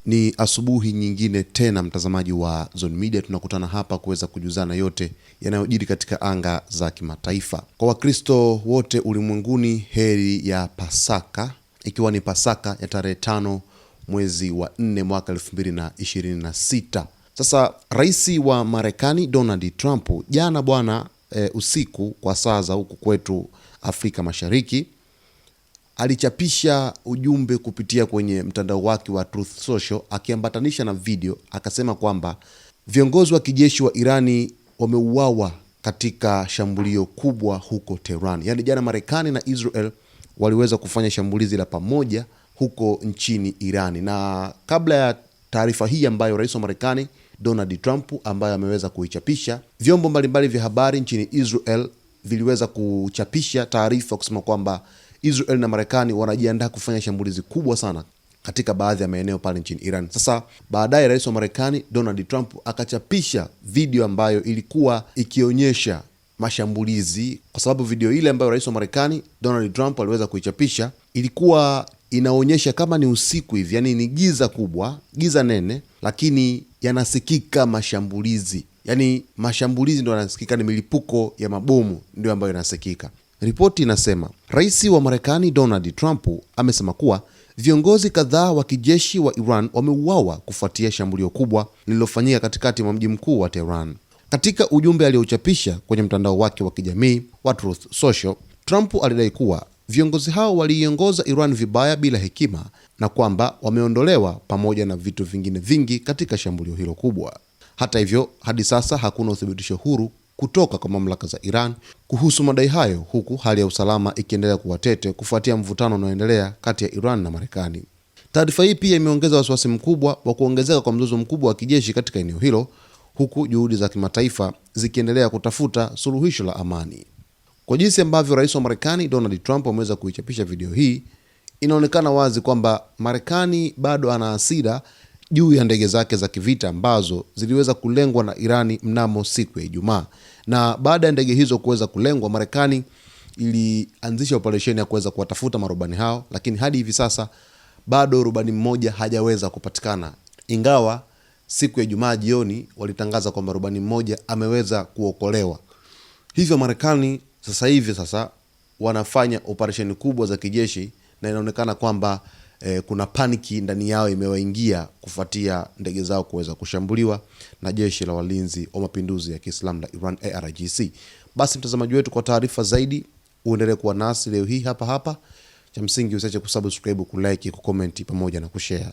Ni asubuhi nyingine tena, mtazamaji wa Zone Media, tunakutana hapa kuweza kujuzana yote yanayojiri katika anga za kimataifa. Kwa Wakristo wote ulimwenguni, heri ya Pasaka, ikiwa ni Pasaka ya tarehe 5 mwezi wa 4 mwaka 2026. Sasa rais wa Marekani Donald Trump jana usiku kwa saa za huku kwetu Afrika Mashariki alichapisha ujumbe kupitia kwenye mtandao wake wa Truth Social, akiambatanisha na video, akasema kwamba viongozi wa kijeshi wa Irani wameuawa katika shambulio kubwa huko Tehran. Yaani jana Marekani na Israel waliweza kufanya shambulizi la pamoja huko nchini Irani. Na kabla ya taarifa hii ambayo rais wa Marekani Donald Trump ambaye ameweza kuichapisha, vyombo mbalimbali vya habari nchini Israel viliweza kuchapisha taarifa kusema kwamba Israel na Marekani wanajiandaa kufanya shambulizi kubwa sana katika baadhi ya maeneo pale nchini Iran. Sasa baadaye rais wa Marekani Donald Trump akachapisha video ambayo ilikuwa ikionyesha mashambulizi, kwa sababu video ile ambayo rais wa Marekani Donald Trump aliweza kuichapisha ilikuwa inaonyesha kama ni usiku hivi, yani ni giza kubwa, giza nene, lakini yanasikika mashambulizi. Yani mashambulizi ndio yanasikika, ni milipuko ya mabomu ndio ambayo yanasikika. Ripoti inasema rais wa Marekani Donald Trump amesema kuwa viongozi kadhaa wa kijeshi wa Iran wameuawa kufuatia shambulio kubwa lililofanyika katikati mwa mji mkuu wa Tehran. Katika ujumbe aliochapisha kwenye mtandao wake wa kijamii wa Truth Social, Trump alidai kuwa viongozi hao waliiongoza Iran vibaya bila hekima na kwamba wameondolewa pamoja na vitu vingine vingi katika shambulio hilo kubwa. Hata hivyo, hadi sasa hakuna uthibitisho huru kutoka kwa mamlaka za Iran kuhusu madai hayo, huku hali ya usalama ikiendelea kuwa tete kufuatia mvutano unaoendelea kati ya Iran na Marekani. Taarifa hii pia imeongeza wasiwasi mkubwa wa kuongezeka kwa mzozo mkubwa wa kijeshi katika eneo hilo, huku juhudi za kimataifa zikiendelea kutafuta suluhisho la amani. Kwa jinsi ambavyo rais wa Marekani Donald Trump ameweza kuichapisha video hii, inaonekana wazi kwamba Marekani bado ana hasira juu ya ndege zake za kivita ambazo ziliweza kulengwa na Irani mnamo siku ya Ijumaa. Na baada ya ndege hizo kuweza kulengwa, Marekani ilianzisha operesheni ya kuweza kuwatafuta marubani hao, lakini hadi hivi sasa bado rubani mmoja hajaweza kupatikana, ingawa siku ya Ijumaa jioni walitangaza kwamba rubani mmoja ameweza kuokolewa. Hivyo Marekani sasa wanafanya operesheni kubwa za kijeshi, na inaonekana kwamba kuna paniki ndani yao imewaingia kufuatia ndege zao kuweza kushambuliwa na jeshi la walinzi wa mapinduzi ya Kiislamu la Iran IRGC. Basi mtazamaji wetu, kwa taarifa zaidi uendelee kuwa nasi leo hii hapa. Cha msingi usiache kusubscribe, kulike, kucomment pamoja na kushare.